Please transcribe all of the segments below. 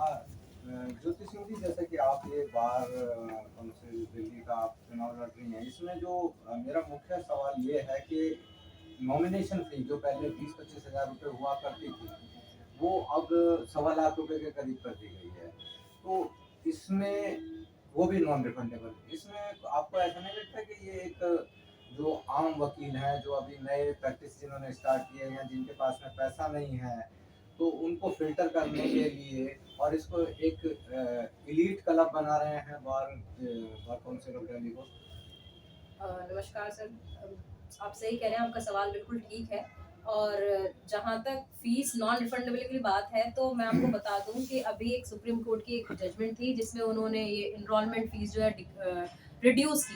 हाँ, ज्योति सिंह जी, जैसे कि आप ये बार काउंसिल दिल्ली का आप चुनाव लड़ रही हैं, इसमें जो मेरा मुख्य सवाल ये है कि नॉमिनेशन फी जो पहले 20-25 हज़ार रुपये हुआ करती थी, वो अब 1.25 लाख रुपए के करीब कर दी गई है। तो इसमें वो भी नॉन रिफंडेबल, इसमें आपको ऐसा नहीं लगता कि ये एक जो आम वकील हैं, जो अभी नए प्रैक्टिस जिन्होंने स्टार्ट किए हैं, जिनके पास में पैसा नहीं है, तो उनको फिल्टर करने के लिए और इसको एक एलीट क्लब बना रहे हैं बार काउंसिल ऑफ दिल्ली को। नमस्कार सर। आप सही कह रहे हैं, आपका सवाल बिल्कुल ठीक है। और जहाँ तक फीस नॉन रिफंडेबल की बात है, तो मैं आपको बता दूं कि अभी एक सुप्रीम कोर्ट की एक जजमेंट थी जिसमें उन्होंने ये इनरोलमेंट फीस जो है रिड्यूस की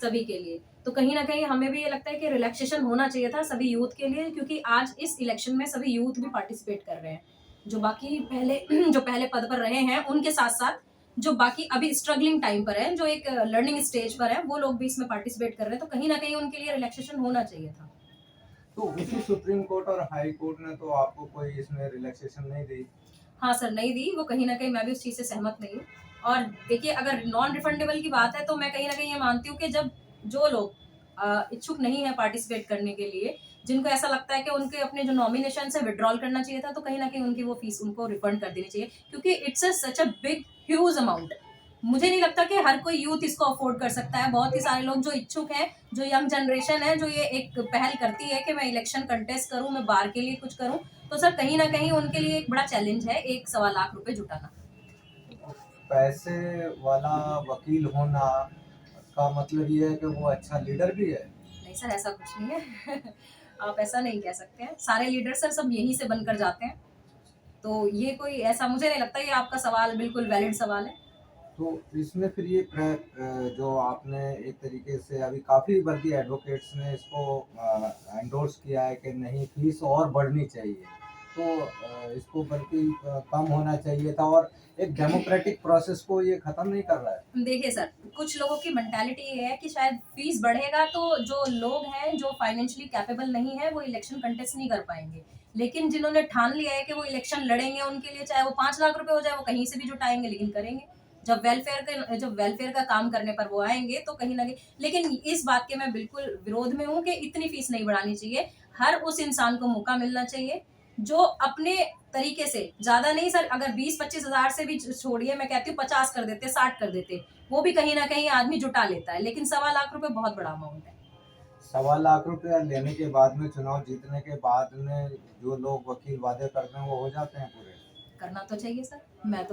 सभी के लिए। तो कहीं ना कहीं हमें भी ये लगता है कि रिलैक्सेशन होना चाहिए था सभी यूथ के लिए, क्योंकि आज इस इलेक्शन में सभी यूथ भी पार्टिसिपेट कर रहे हैं। जो बाकी पहले जो पहले पद पर रहे हैं उनके साथ साथ जो बाकी अभी स्ट्रगलिंग टाइम पर है, जो एक लर्निंग स्टेज पर है, वो लोग भी इसमें पार्टिसिपेट कर रहे हैं। तो कहीं ना कहीं उनके लिए रिलैक्सेशन होना चाहिए था। तो उसी सुप्रीम कोर्ट और हाई कोर्ट ने तो आपको कोई इसमें रिलैक्सेशन नहीं दी। हाँ सर, नहीं दी। वो कहीं ना कहीं मैं भी उस चीज़ से सहमत नहीं हूँ। और देखिए, अगर नॉन रिफंडेबल की बात है तो मैं कहीं ना कहीं ये मानती हूँ कि जब जो लोग इच्छुक नहीं है पार्टिसिपेट करने के लिए, जिनको ऐसा लगता है कि उनके अपने जो नॉमिनेशन से विड्रॉल करना चाहिए था, तो कहीं ना कहीं उनकी वो फीस उनको रिफंड कर देनी चाहिए, क्योंकि it's such a big huge amount. मुझे नहीं लगता कि हर कोई यूथ इसको अफोर्ड कर सकता है। बहुत ही सारे लोग जो इच्छुक हैं, जो यंग जनरेशन है, जो ये एक पहल करती है कि मैं इलेक्शन कंटेस्ट करूं, मैं बार के लिए कुछ करूं, तो सर कहीं ना कहीं उनके लिए एक बड़ा चैलेंज है एक 1.25 लाख रुपए जुटाना। पैसे वाला वकील होना का मतलब ये है कि वो अच्छा लीडर भी है। नहीं सर, ऐसा कुछ नहीं है। आप ऐसा नहीं कह सकते हैं। सारे लीडर सर सब यहीं से बनकर जाते हैं। तो ये कोई ऐसा मुझे नहीं लगता। ये आपका सवाल बिल्कुल वैलिड सवाल है। तो इसमें फिर ये जो आपने एक तरीके से अभी काफ़ी बल्कि एडवोकेट्स ने इसको एंडोर्स किया है कि नहीं, फीस और बढ़नी चाहिए, तो इसको बल्कि कम होना चाहिए था, और एक डेमोक्रेटिक प्रोसेस को ये ख़त्म नहीं कर रहा है। देखिए सर, कुछ लोगों की मेंटालिटी ये है कि शायद फीस बढ़ेगा तो जो लोग हैं जो फाइनेंशियली कैपेबल नहीं है वो इलेक्शन कंटेस्ट नहीं कर पाएंगे। लेकिन जिन्होंने ठान लिया है कि वो इलेक्शन लड़ेंगे, उनके लिए चाहे वो 5 लाख रुपए हो जाए, वो कहीं से भी जुटाएंगे, लेकिन करेंगे। जब वेलफेयर का काम करने पर वो आएंगे तो कहीं ना कहीं। लेकिन इस बात के मैं बिल्कुल विरोध में हूँ कि इतनी फीस नहीं बढ़ानी चाहिए। हर उस इंसान को मौका मिलना चाहिए जो अपने तरीके से, ज्यादा नहीं सर, अगर 20-25 हजार से भी छोड़िए, मैं कहती हूँ 50 कर देते, 60 कर देते, वो भी कहीं ना कहीं आदमी जुटा लेता है। लेकिन 1.25 लाख रुपए बहुत बड़ा अमाउंट है। 1.25 लाख रुपया लेने के बाद में, चुनाव जीतने के बाद में, जो लोग वकील वादे करते हैं वो हो जाते हैं पूरे। करना तो चाहिए सर। मैं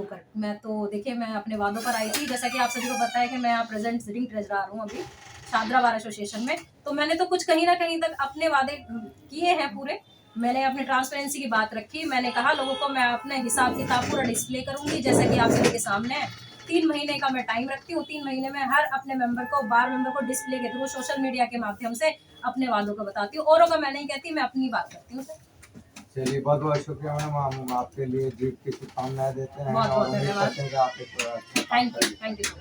तो देखिए, मैं अपने वादों पर आई थी। जैसा कि आप सभी को पता है कि मैं यहाँ प्रेजेंट सिटिंग ट्रेजरर हूँ अभी शादरा बार एसोसिएशन में। तो मैंने तो कुछ कहीं ना कहीं तक अपने वादे किए हैं पूरे। मैंने अपनी ट्रांसपेरेंसी की बात रखी। मैंने कहा लोगों को मैं अपने हिसाब किताब पूरा डिस्प्ले करूंगी, जैसा कि आप सभी के सामने है। 3 महीने का मैं टाइम रखती हूँ। 3 महीने में हर अपने मेंबर को, बार मेंबर को डिस्प्ले के थ्रू, सोशल मीडिया के माध्यम से अपने वादों को बताती हूँ। औरों का मैं नहीं कहती, मैं अपनी बात करती हूँ सर। चलिए, बहुत बहुत शुक्रिया मैडम, हम आपके लिए जीत की शुभकामनाएं देते हैं बहुत और बहुत उम्मीद धन्यवाद। करते हैं कि आप एक अच्छा काम थैंक यू, करेंगे। Thank you.